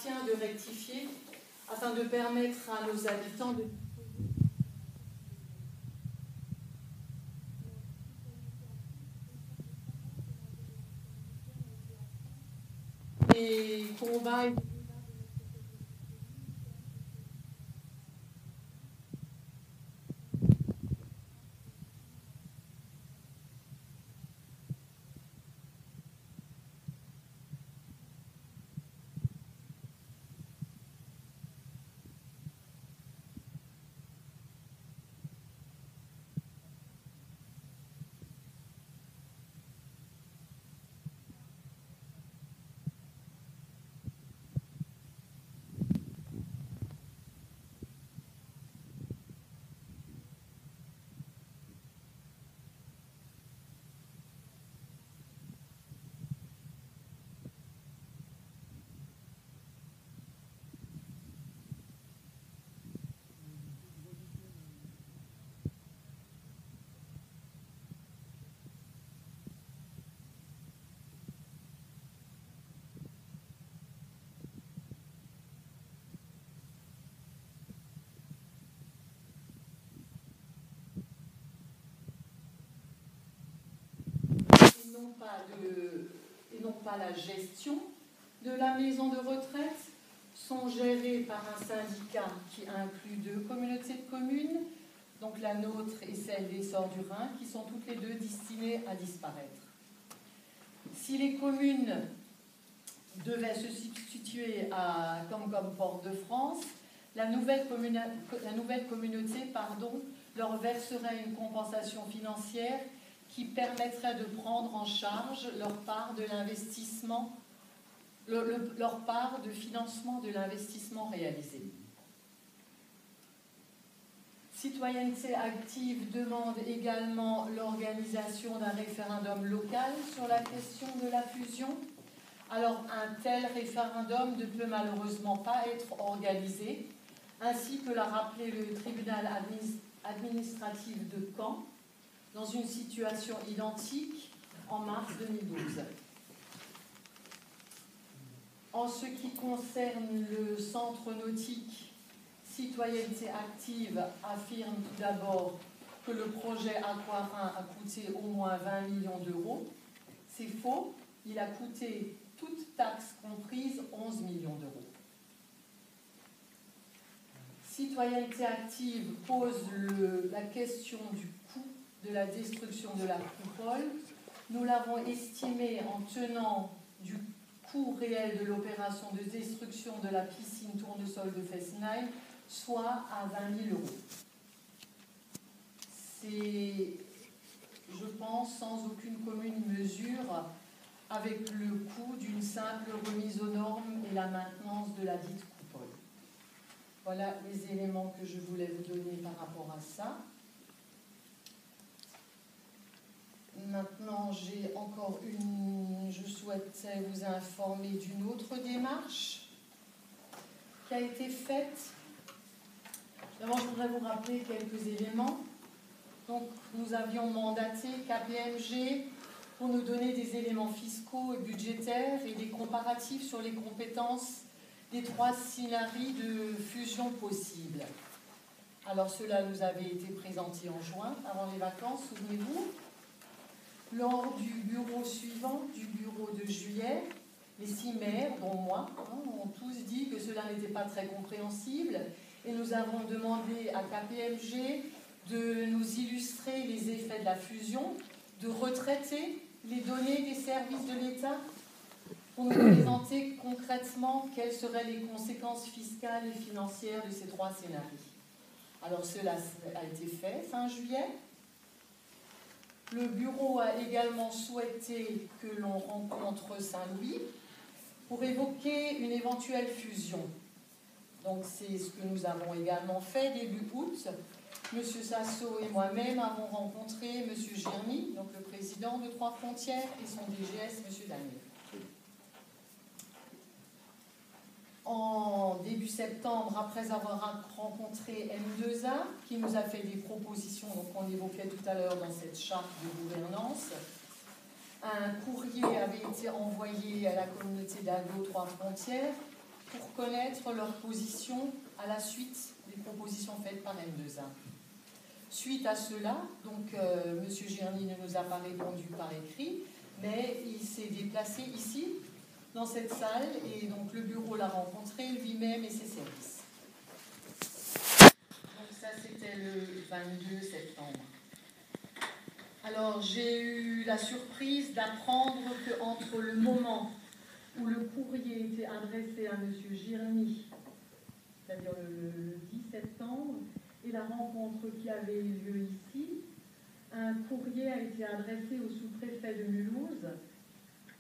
appartient de rectifier afin de permettre à nos habitants de... Et combats... et non pas la gestion de la maison de retraite sont gérés par un syndicat qui inclut 2 communautés de communes, donc la nôtre et celle des Sorts du Rhin, qui sont toutes les 2 destinées à disparaître. Si les communes devaient se substituer à Comcom Port-de-France, la nouvelle communauté leur verserait une compensation financière qui permettrait de prendre en charge leur part de l'investissement, leur part de financement de l'investissement réalisé. Citoyenneté active demande également l'organisation d'un référendum local sur la question de la fusion. Alors, un tel référendum ne peut malheureusement pas être organisé, ainsi que l'a rappelé le tribunal administratif de Caen, dans une situation identique en mars 2012. En ce qui concerne le centre nautique, Citoyenneté active affirme tout d'abord que le projet Aquarin a coûté au moins 20 millions d'euros. C'est faux, il a coûté, toutes taxes comprises, 11 millions d'euros. Citoyenneté active pose la question du coût de la destruction de la coupole. Nous l'avons estimé en tenant du coût réel de l'opération de destruction de la piscine tournesol de Fessenheim, soit à 20 000 euros. C'est, je pense, sans aucune commune mesure avec le coût d'une simple remise aux normes et la maintenance de la dite coupole. Voilà les éléments que je voulais vous donner par rapport à ça. Maintenant, je souhaitais vous informer d'une autre démarche qui a été faite. D'abord, je voudrais vous rappeler quelques éléments. Donc, nous avions mandaté KPMG pour nous donner des éléments fiscaux et budgétaires et des comparatifs sur les compétences des 3 scénarios de fusion possibles. Alors, cela nous avait été présenté en juin, avant les vacances, souvenez-vous. Lors du bureau suivant, du bureau de juillet, les 6 maires, dont moi, ont tous dit que cela n'était pas très compréhensible et nous avons demandé à KPMG de nous illustrer les effets de la fusion, de retraiter les données des services de l'État pour nous présenter concrètement quelles seraient les conséquences fiscales et financières de ces 3 scénarios. Alors cela a été fait fin juillet. Le bureau a également souhaité que l'on rencontre Saint-Louis pour évoquer une éventuelle fusion. Donc c'est ce que nous avons également fait début août. M. Sasso et moi-même avons rencontré M. Germy, donc le président de 3 Frontières, et son DGS, M. Daniel. En début septembre, après avoir rencontré M2A, qui nous a fait des propositions qu'on évoquait tout à l'heure dans cette charte de gouvernance, un courrier avait été envoyé à la communauté d'Aglo 3 Frontières pour connaître leur position à la suite des propositions faites par M2A. Suite à cela, donc M. Girny ne nous a pas répondu par écrit, mais il s'est déplacé ici, dans cette salle, et donc le bureau l'a rencontré lui-même et ses services. Donc ça, c'était le 22 septembre. Alors, j'ai eu la surprise d'apprendre qu'entre le moment où le courrier était adressé à M. Girny, c'est-à-dire le 10 septembre, et la rencontre qui avait eu lieu ici, un courrier a été adressé au sous-préfet de Mulhouse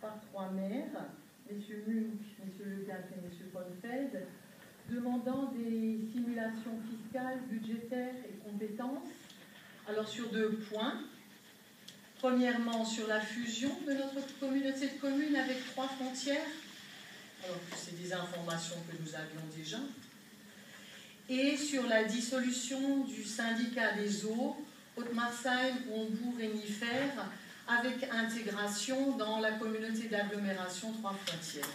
par 3 maires, M. Munk, M. Le Gac et M. Bonfeld, demandant des simulations fiscales, budgétaires et compétences. Alors sur 2 points. Premièrement, sur la fusion de notre communauté de communes avec 3 frontières, alors que c'est des informations que nous avions déjà, et sur la dissolution du syndicat des eaux, Haute-Marsheim, Hombourg et Niffer, avec intégration dans la communauté d'agglomération 3 frontières.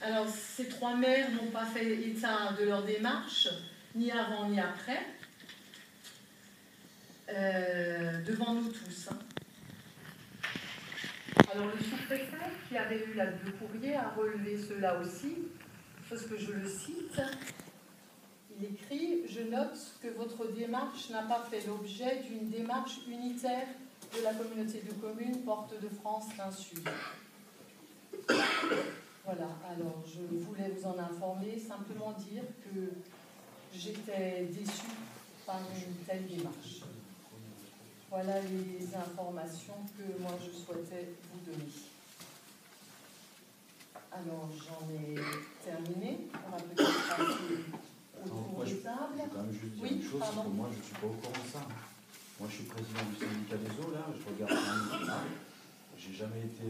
Alors, ces 3 maires n'ont pas fait état de leur démarche, ni avant ni après, devant nous tous. Alors, le sous-préfet, qui avait lu le courrier, a relevé cela aussi, parce que je le cite. Il écrit « Je note que votre démarche n'a pas fait l'objet d'une démarche unitaire de la communauté de communes Porte de France Rhin-Sud. » Voilà, alors je voulais vous en informer, simplement dire que j'étais déçue par une telle démarche. Voilà les informations que moi je souhaitais vous donner. Alors j'en ai terminé, on va peut-être passer au tour de table. Je vais quand même juste dire une chose, c'est que moi je ne suis pas au courant de ça. Moi je suis président du syndicat des eaux, là, je regarde là, j'ai jamais été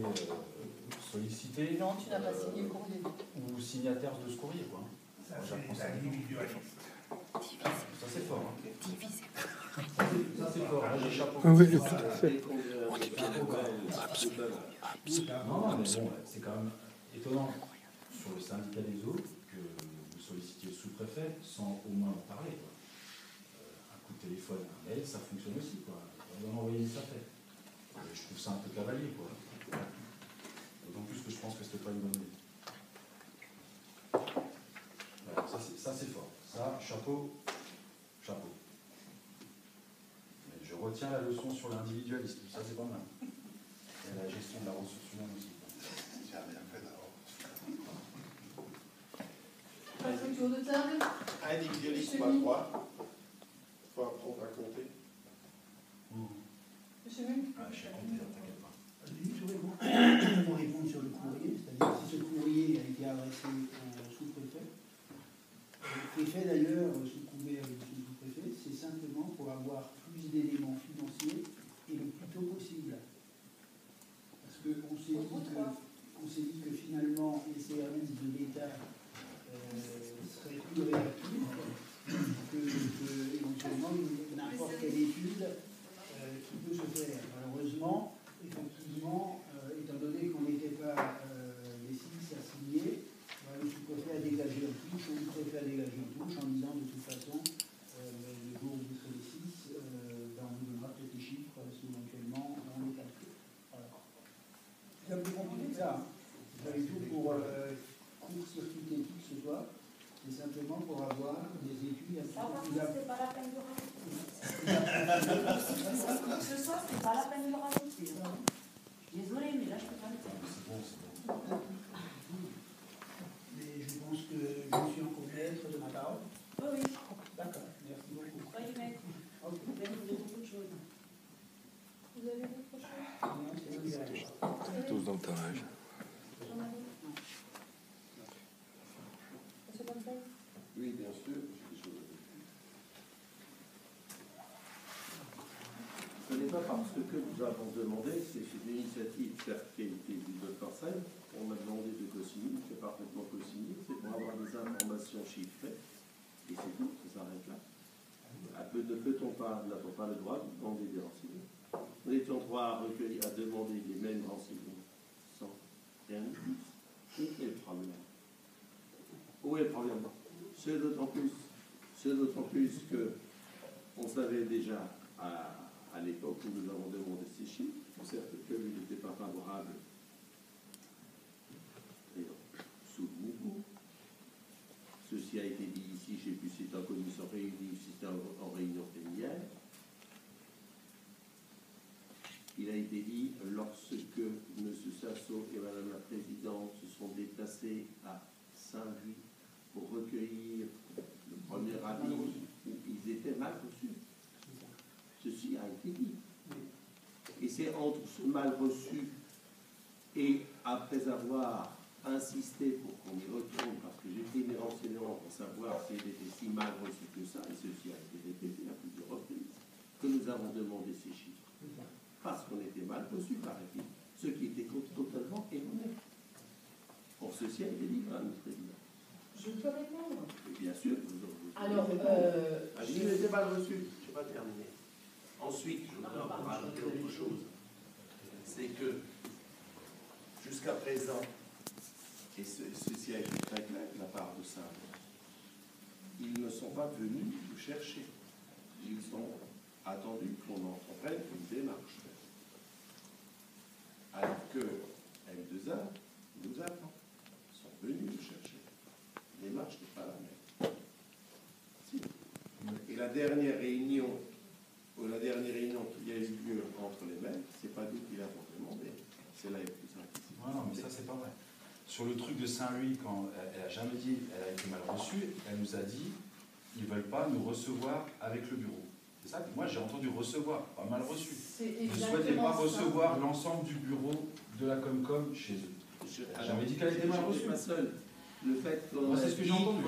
sollicité. Non, tu n'as pas signé le courrier. Ou signataire de ce courrier, quoi. Ça, c'est individualiste. Ça c'est fort. Hein. Ça c'est fort, là j'ai chapeau. Oui, tout à fait. On est bien d'accord. Non, mais bon, c'est quand même étonnant sur le syndicat des eaux que vous sollicitiez le sous-préfet sans au moins en parler. Quoi. Un coup de téléphone, un mail, ça fonctionne aussi. Quoi. On va envoyer ça fait. Je trouve ça un peu cavalier. Quoi. D'autant plus que je pense que ce n'était pas une bonne idée. Voilà, ça c'est fort. Ça, chapeau, chapeau. Mais je retiens la leçon sur l'individualisme. Ça c'est pas mal. Et la gestion de la ressource humaine aussi. J'ai rien fait d'abord. Passe au tour de table. Individualisme à 3. Il faut apprendre à compter. Monsieur Munk. Ah, je suis compté, t'inquiète pas. Je vais vous répondre sur le courrier, c'est-à-dire si ce courrier a été adressé au sous-préfet. Le préfet d'ailleurs, sous couvert du sous-préfet, c'est simplement pour avoir plus d'éléments financiers et le plus tôt possible. Parce qu'on s'est dit que finalement les services de l'État seraient plus réactifs que éventuellement n'importe quelle étude qui peut se faire. Malheureusement, effectivement, étant donné qu'on n'était pas les 6 à signer, le sous-préfet a dégagé en touche, ou le préfet a dégagé en touche en disant de toute façon, le jour où vous serez les 6, on vous donnera peut-être les chiffres si éventuellement on les calcule. Voilà. C'est un peu compliqué que ça. Hein. C'est pas du tout pour court-circuiter qui que ce soit, c'est simplement pour avoir des études un peu plus c'est pas la peine de rajouter. Ce soir, c'est pas la peine de rajouter. Désolée, mais là, je peux pas le faire. C'est bon. Mais je pense que je suis encore maître de ma parole. Oui. D'accord, merci beaucoup. Soyez maître. Ok. Vous avez beaucoup de choses. Vous avez d'autres choses? Non, c'est bien. Tous dans ton âge. Monsieur Bonfeld. Oui, bien sûr, j'ai des choses à dire. Ce n'est pas parce que nous avons demandé, c'est une initiative certes qui a été du Dr. Sen, on m'a demandé de co-signer, c'est parfaitement co-signé, c'est pour avoir des informations chiffrées, et c'est tout, ça s'arrête là. Ne peut-on pas, n'a-t-on pas le droit de demander des renseignements? Nous étions droit à recueillir, à demander les mêmes renseignements, sans rien de plus. Et le problème. est le problème? C'est d'autant plus que on savait déjà à l'époque où nous avons demandé ces chiffres, certes que lui n'était pas favorable. Souvenez-vous, ceci a été dit ici, je ne sais plus si c'était en commission réunie ou si c'était en réunion plénière. Il a été dit, lorsque M. Sasso et Mme la Présidente se sont déplacés à Saint-Louis pour recueillir le premier avis, où ils étaient mal reçus. Ceci a été dit. Et c'est entre ce mal reçu et après avoir insisté pour qu'on y retourne, parce que j'ai pris mes renseignements pour savoir s'il était si mal reçu que ça, et ceci a été répété à plusieurs reprises, que nous avons demandé ces chiffres. Parce qu'on était mal reçu, paraît-il, ce qui était totalement erroné. Or, ceci a été dit par M. Président. Je peux répondre? Et bien sûr, Alors, il était mal reçu. Je n'ai pas terminé. Ensuite, je voudrais encore rajouter autre chose. C'est que, jusqu'à présent, et ceci a été très clair de la part de ça, ils ne sont pas venus nous chercher. Ils ont attendu qu'on entreprenne une démarche. Alors que M2A nous attend. Ils sont venus nous chercher. La démarche n'est pas la même. Si. Et la dernière réunion qu'il y a eu lieu entre les maires, c'est pas nous qui l'avons demandé. C'est la M2A. Non, mais ça, c'est pas vrai. Sur le truc de Saint-Louis, quand elle a jamais dit, elle a été mal reçue, elle nous a dit, ils ne veulent pas nous recevoir avec le bureau. C'est ça que moi j'ai entendu recevoir, pas mal reçu. Ils ne souhaitaient pas recevoir l'ensemble du bureau de la Comcom chez eux. Elle n'a jamais dit qu'elle était mal reçue. Pas seul. Le fait qu'on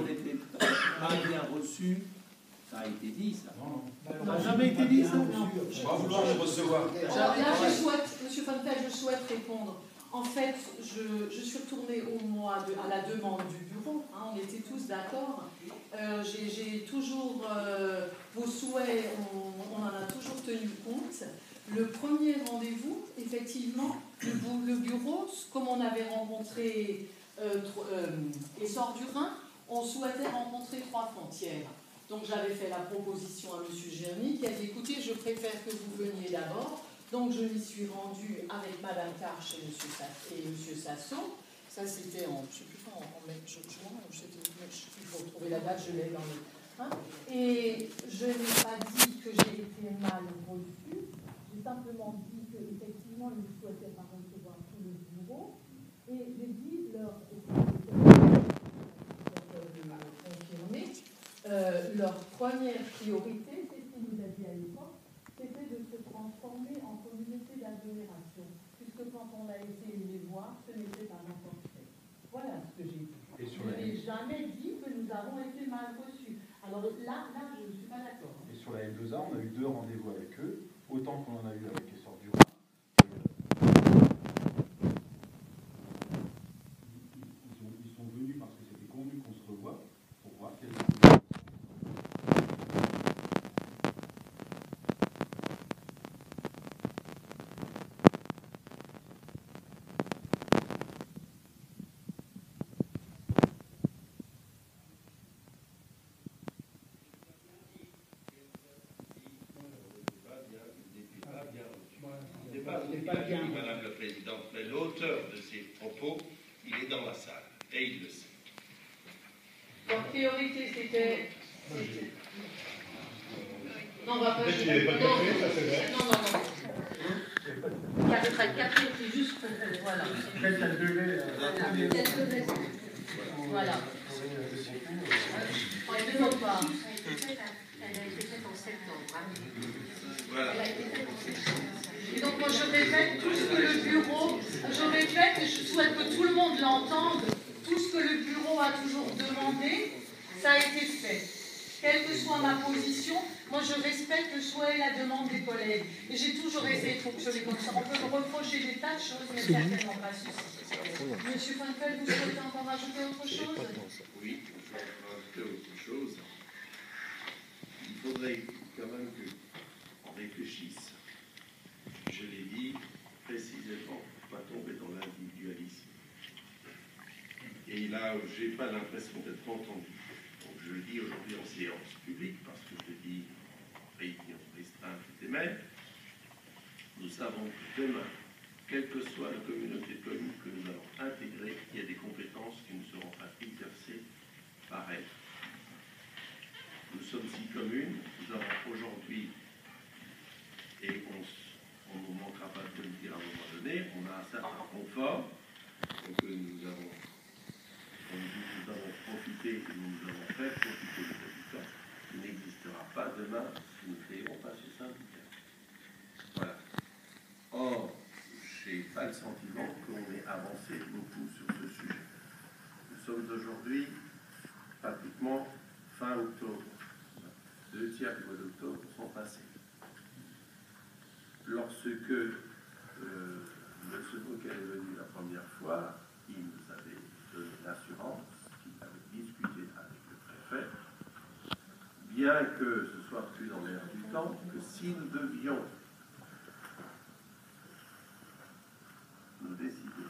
n'était pas bien reçu, ça a été dit, ça. Non. Ça n'a jamais été dit, ça. On va vouloir les recevoir. Alors là, Monsieur Fontaine, je souhaite répondre. En fait, je suis retournée à la demande du bureau. Hein, on était tous d'accord. J'ai toujours vos souhaits, on en a toujours tenu compte. Le premier rendez-vous, effectivement, le bureau, comme on avait rencontré Essor du Rhin, on souhaitait rencontrer Trois-Frontières. Donc j'avais fait la proposition à M. Gerny qui a dit écoutez, je préfère que vous veniez d'abord. Donc je m'y suis rendue avec Mme Karch et M. Sasso. Ça c'était en, je ne sais plus quand, il faut retrouver la date, je l'ai dans le... Hein, et je n'ai pas dit que j'ai été mal reçue, j'ai simplement dit qu'effectivement ils ne souhaitaient pas recevoir tout le bureau. Et j'ai dit leur première priorité, c'est ce qu'il nous a dit à l'époque, c'était de se transformer en communauté d'agglomération, puisque quand on a été les voir, ce n'était pas encore fait. Voilà ce que j'ai dit. Je n'ai jamais dit que nous avons été mal reçus. Alors là je ne suis pas d'accord. Et sur la M2A, on a eu 2 rendez-vous avec eux, autant qu'on en a eu avec Essor du Rhin. Ils sont venus parce que c'était convenu qu'on se revoie pour voir quelles Madame la Présidente, mais l'auteur de ces propos, il est dans la salle, et il le sait. En priorité, c'était... Non, on va pas... Non. 4, c'est juste pour... Voilà. Voilà. On ne demande pas. Elle a été faite en septembre. Voilà. Et donc moi je répète tout ce que le bureau, et je souhaite que tout le monde l'entende, tout ce que le bureau a toujours demandé, ça a été fait. Quelle que soit ma position, moi je respecte le souhait et la demande des collègues. Et j'ai toujours essayé de fonctionner comme ça. On peut me reprocher des tas de choses, mais certainement pas ceci. Monsieur Fontaine, vous souhaitez encore rajouter autre chose? Oui, je vais rajouter autre chose. Il faudrait quand même qu'on réfléchisse. Je l'ai dit précisément, pour ne pas tomber dans l'individualisme. Et là où j'ai pas l'impression d'être entendu. Donc je le dis aujourd'hui en séance publique, parce que je le dis en réunion restreinte des maires. Nous savons que demain, quelle que soit la communauté de communes que nous allons intégrer, il y a des compétences qui ne seront pas exercées par elles. Nous sommes 6 communes, nous avons aujourd'hui, et on ne nous manquera pas de le dire à un moment donné, on a un certain confort, donc nous avons profité, et nous avons fait profiter des habitants, qui n'existera pas demain si nous ne créons pas ce syndicat. Voilà. Or, je n'ai pas le sentiment qu'on ait avancé beaucoup sur ce sujet. Nous sommes aujourd'hui pratiquement fin octobre. 2 tiers du mois d'octobre sont passés. Lorsque M. Bocquet est venu la première fois, il nous avait donné l'assurance qu'il avait discuté avec le préfet, bien que ce soit plus dans l'air du temps, que si nous devions nous décider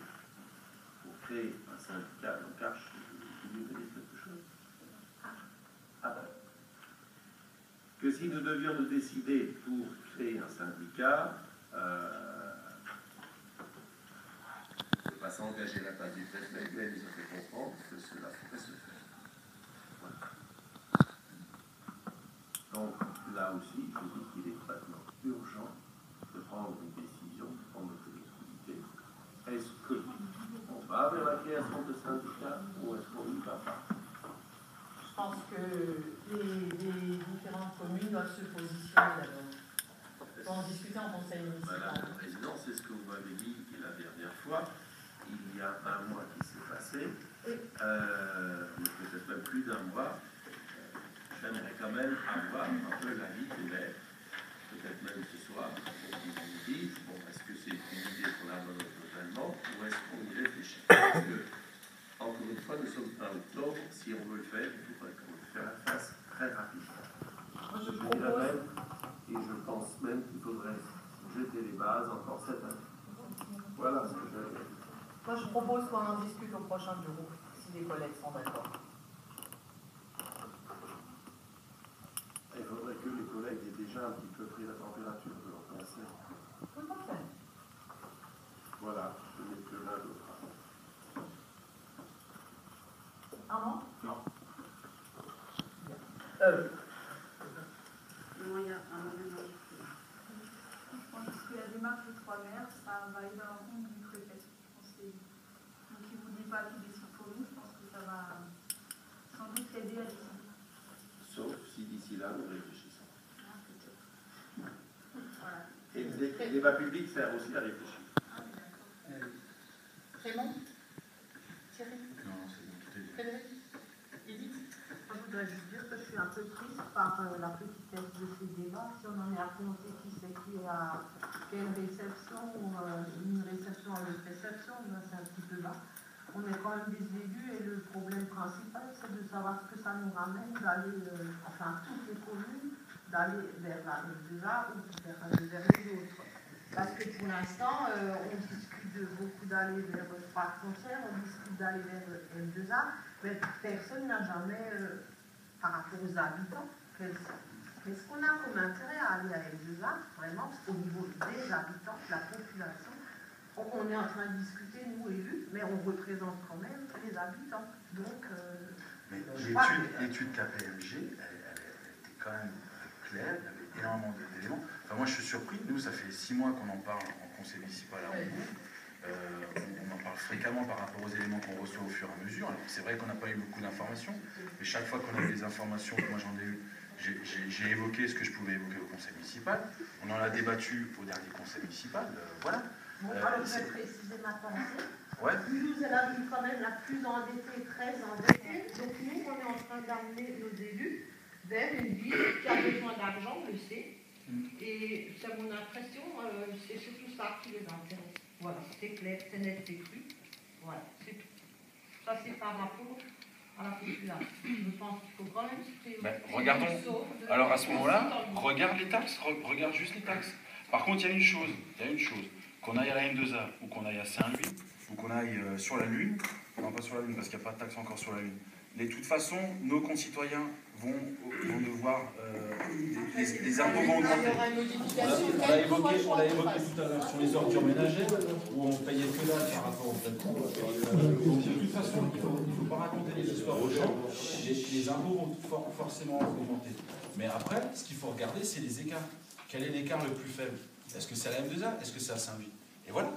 pour créer un syndicat, donc vous voulez dire quelque chose? Que si nous devions nous décider pour créer un syndicat, je ne veux pas s'engager la part du préfet, mais il nous a fait comprendre que cela pourrait se faire. Voilà. Donc là aussi, je dis qu'il est maintenant urgent de prendre une décision en notre collectivité. Est-ce qu'on va vers la création de syndicats ou est-ce qu'on n'y va pas? Je pense que les différentes communes doivent se positionner d'abord. On en discuter en conseil municipal. Madame la Présidente, c'est ce que vous m'avez dit la dernière fois. Il y a un mois qui s'est passé, peut-être même plus d'un mois. J'aimerais quand même avoir un peu l'avis des maires, peut-être même ce soir, pour qu'ils nous disent, bon, est-ce que c'est une idée qu'on abandonne totalement ou est-ce qu'on y réfléchit? Parce que, encore une fois, nous sommes fin octobre, si on veut le faire, il faudrait qu'on le fasse face très rapidement. Moi, je propose... Et je pense même qu'il faudrait jeter les bases encore cette année. Voilà ce que je veux dire. Moi, je propose qu'on en discute au prochain bureau, si les collègues sont d'accord. Il faudrait que les collègues aient déjà un petit peu pris la température de leur pensée. Tout à fait. Voilà, je n'ai que l'un d'autre. Non. Moi, il y a un élément. Je pense que la démarche des 3 maires, ça va aller dans le compte du préfet. Donc, il ne vous dit pas qu'il décide pour nous, je pense que ça va sans doute aider à décider. Sauf si d'ici là, nous réfléchissons. Voilà. Et le débat public sert aussi à réfléchir. Raymond? Thierry? Non, c'est bon, tout est dit. Frédéric? Edith? Je voudrais juste dire que je suis un peu triste par la petitesse de ces débats. Si on en est à compter qui c'est qui a quelle réception ou une réception avec réception, ben c'est un petit peu bas. On est quand même des élus et le problème principal, c'est de savoir ce que ça nous ramène d'aller, enfin toutes les communes, d'aller vers la L2A ou vers les autres. Parce que pour l'instant, on discute beaucoup d'aller vers le parc foncière, on discute d'aller vers L2A, mais personne n'a jamais, par rapport aux habitants, qu'est-ce qu'on a comme intérêt à aller à L2A, vraiment, au niveau des habitants, de la population. On est en train de discuter, nous élus, mais on représente quand même les habitants. Donc, mais l'étude KPMG, elle était quand même claire, il y avait énormément d'éléments. Enfin, moi, je suis surpris. Nous, ça fait 6 mois qu'on en parle en conseil municipal à Hambourg. On en parle fréquemment par rapport aux éléments qu'on reçoit au fur et à mesure. Alors, c'est vrai qu'on n'a pas eu beaucoup d'informations, mais chaque fois qu'on a eu des informations, moi j'en ai eu, j'ai évoqué ce que je pouvais évoquer au conseil municipal. On en a débattu au dernier conseil municipal. Voilà. bon, alors je vais préciser ma pensée. Ouais. Mulhouse est la ville quand même la plus endettée, très endettée. Donc nous, on est en train d'amener nos élus vers une ville qui a besoin d'argent, on le sait. Et c'est mon impression, c'est surtout ça qui les intéresse. Voilà, c'est clair, c'est net, c'est cru. Voilà, c'est tout. Ça, c'est par rapport à la population. Je pense qu'il faut quand même se regardons. Alors à ce moment-là, regarde les taxes, regarde juste les taxes. Par contre, il y a une chose, qu'on aille à la M2A ou qu'on aille à Saint-Louis ou qu'on aille sur la Lune, Non, pas sur la Lune, parce qu'il n'y a pas de taxe encore sur la Lune. Mais de toute façon, nos concitoyens vont devoir... les impôts vont augmenter. On l'a évoqué tout à l'heure sur les ordures ménagères, où on payait que là par rapport au traitement. Donc de toute façon, il ne faut pas raconter les histoires aux gens. Les impôts vont forcément augmenter. Mais après, ce qu'il faut regarder, c'est les écarts. Quel est l'écart le plus faible? Est-ce que c'est à la M2A? Est-ce que c'est à Saint-Louis? Et voilà.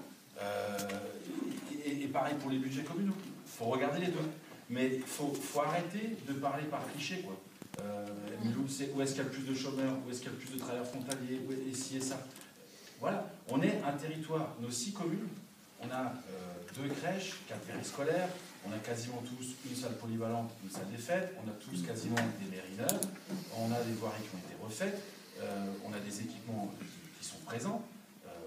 Et pareil pour les budgets communaux. Il faut regarder les deux. Mais il faut arrêter de parler par cliché, quoi. Où est-ce qu'il y a le plus de chômeurs? Où est-ce qu'il y a le plus de travailleurs frontaliers? Et ci et ça. Voilà. On est un territoire, nos 6 communes, on a 2 crèches, 4 périscolaires, on a quasiment tous une salle polyvalente, une salle des fêtes, on a tous quasiment des mairies neuves, on a des voiries qui ont été refaites, on a des équipements qui sont présents.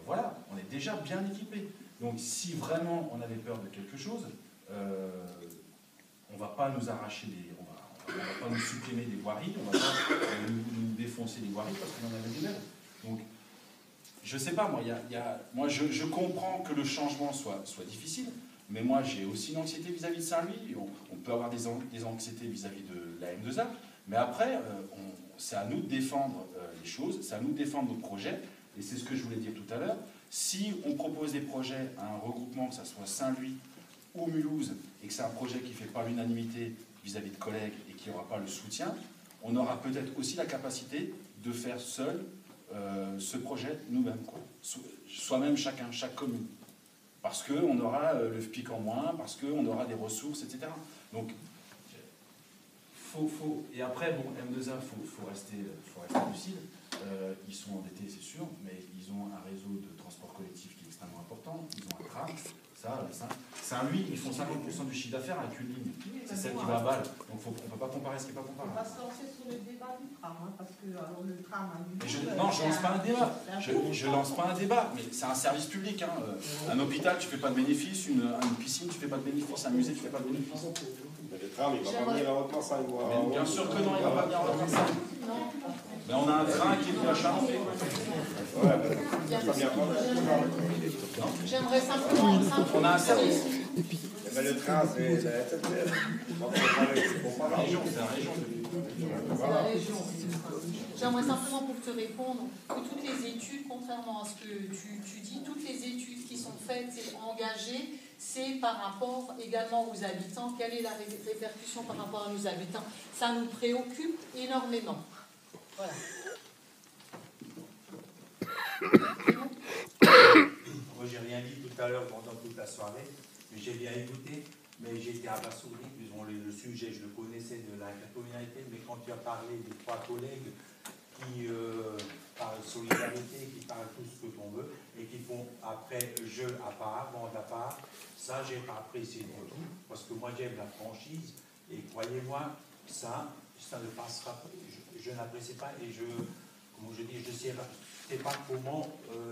Voilà, on est déjà bien équipés. Donc si vraiment on avait peur de quelque chose, on ne va pas nous arracher on va pas nous supprimer des voiries, on ne va pas nous défoncer des voiries parce qu'on en avait des mêmes. Donc, je ne sais pas, moi, je comprends que le changement soit difficile, mais moi, j'ai aussi une anxiété vis-à-vis de Saint-Louis. On peut avoir des anxiétés vis-à-vis de la M2A, mais après, c'est à nous de défendre les choses, c'est à nous de défendre nos projets, et c'est ce que je voulais dire tout à l'heure. Si on propose des projets à un regroupement, que ce soit Saint-Louis ou Mulhouse, et que c'est un projet qui ne fait pas l'unanimité vis-à-vis de collègues et qui n'aura pas le soutien, on aura peut-être aussi la capacité de faire seul ce projet nous-mêmes, soi-même chacun, chaque commune. Parce qu'on aura le FPIC en moins, parce qu'on aura des ressources, etc. Donc, et après, bon, M2A, il faut rester lucide. Ils sont endettés, c'est sûr, mais ils ont un réseau de transport collectif qui est extrêmement important. Ils ont un tram. Saint-Louis, ils font 50% du chiffre d'affaires avec une ligne. C'est celle qui va à Bâle. Donc on ne peut pas comparer ce qui n'est pas comparable. On va se lancer sur le débat du tram, parce que alors, le tram a du non, je ne lance pas un débat. Je lance pas un débat, mais c'est un service public. Hein. Un hôpital, tu ne fais pas de bénéfice. Une piscine, tu ne fais pas de bénéfice. Un musée, tu ne fais pas de bénéfice. Mais le tram, il ne va pas venir à Haute-Marseille. Bien sûr que non, il ne va pas venir à Haute-Marseille. Mais on a un train qui est venu à Charenton. J'aimerais simplement... On a un service. Mais le train, c'est la SNCF. C'est la région. C'est la région. J'aimerais simplement pour te répondre que toutes les études, contrairement à ce que tu dis, toutes les études qui sont faites et engagées, c'est par rapport également aux habitants. Quelle est la répercussion par rapport à nos habitants? Ça nous préoccupe énormément. Voilà. Moi, j'ai rien dit tout à l'heure pendant toute la soirée, mais j'ai bien écouté, mais j'ai été abasourdi. Le sujet, je le connaissais de l'intercommunalité, mais quand tu as parlé des 3 collègues qui parlent solidarité, qui parlent tout ce que l'on veut, et qui font après jeu à part, bande à part, ça, j'ai pas apprécié du tout, parce que moi, j'aime la franchise, et croyez-moi, ça ne passera pas. Je n'apprécie pas, et comme je dis, je ne sais pas comment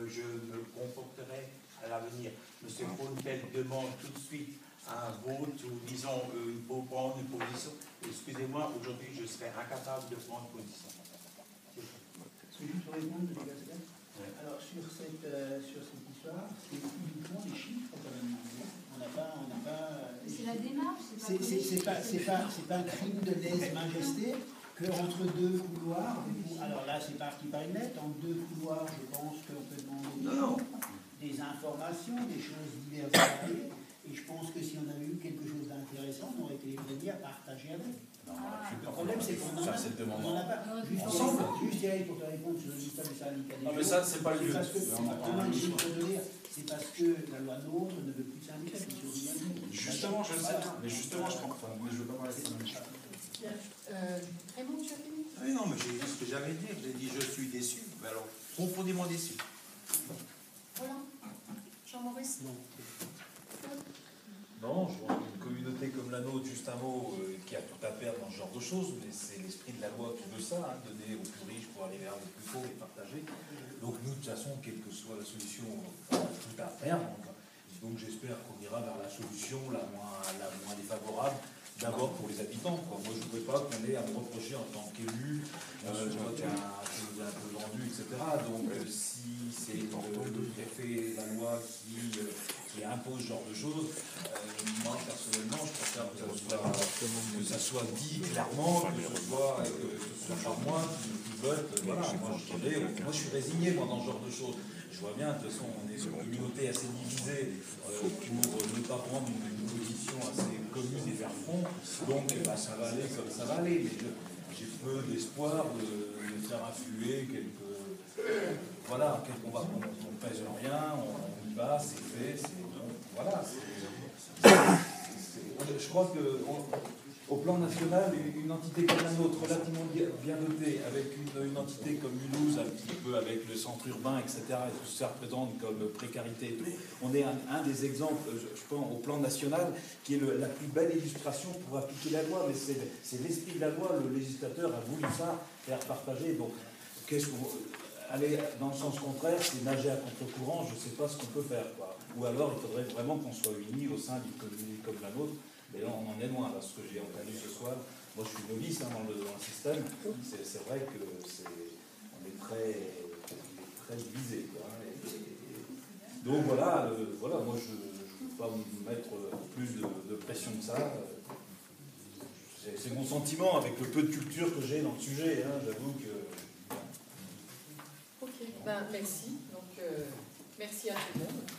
je me comporterai à l'avenir. M. Fontaine demande tout de suite un vote ou disons pour prendre une position. Excusez-moi, aujourd'hui je serai incapable de prendre position. Est-ce que je peux répondre, Alors sur cette histoire, c'est uniquement les chiffres quand même. On n'a pas. C'est la démarche. C'est pas un crime de lèse-majesté qu'entre 2 couloirs, alors là c'est parti par une lettre, en 2 couloirs je pense qu'on peut demander des informations, des choses diverses et variées, et je pense que si on avait eu quelque chose d'intéressant, on aurait été les premiers à partager avec. Le problème c'est qu'on n'en a pas. Juste Thierry, pour te répondre sur le système du syndicat des non mais ça c'est pas le lieu. C'est parce que la loi NOTRe ne veut plus de syndicat. Justement, je le sais, mais justement je comprends. Mais je ne veux pas parler de ça. Raymond, tu as fini? Oui, non, mais j'ai dit ce que j'avais dit. J'ai dit je suis déçu, mais alors profondément déçu. Voilà. Jean-Maurice? Non, je vois une communauté comme la nôtre, juste un mot, qui a tout à perdre dans ce genre de choses, mais c'est l'esprit de la loi qui veut ça, hein, donner aux plus riches pour aller vers les plus pauvres et partager. Donc nous, de toute façon, quelle que soit la solution, tout à perdre, donc, il Donc j'espère qu'on ira vers la solution la moins défavorable, d'abord pour les habitants, quoi. Moi je ne voudrais pas qu'on ait à me reprocher en tant qu'élu, tu nous as un peu vendu, etc. Donc si c'est le préfet, la loi qui impose ce genre de choses, moi personnellement je préfère que ça soit dit clairement, que ce soit par moi qui vote. Voilà, moi je suis résigné moi dans ce genre de choses. Je vois bien, de toute façon, on est sur une communauté assez divisée pour ne pas prendre une position assez commune et faire front. Donc, ça va aller comme ça va aller. Mais j'ai peu d'espoir de faire influer voilà, on pèse rien, on y va, c'est fait, voilà. Je crois que au plan national, une entité comme la nôtre, relativement bien dotée, avec une entité comme Mulhouse, un petit peu avec le centre urbain, etc., et tout ça représente comme précarité et tout, on est un des exemples, je pense, au plan national, qui est la plus belle illustration pour appliquer la loi, mais c'est l'esprit de la loi, le législateur a voulu ça, faire partager, donc aller dans le sens contraire, c'est nager à contre-courant, je ne sais pas ce qu'on peut faire, quoi. Ou alors il faudrait vraiment qu'on soit unis au sein d'une communauté comme la nôtre. Mais là, on en est loin, là, ce que j'ai entendu ce soir. Moi, je suis novice dans le système. C'est vrai que on est très divisé, quoi. Donc voilà, moi, je ne veux pas me mettre plus de pression que ça. C'est mon sentiment avec le peu de culture que j'ai dans le sujet. Hein, j'avoue que... Ok, merci. Donc, merci à tout le monde.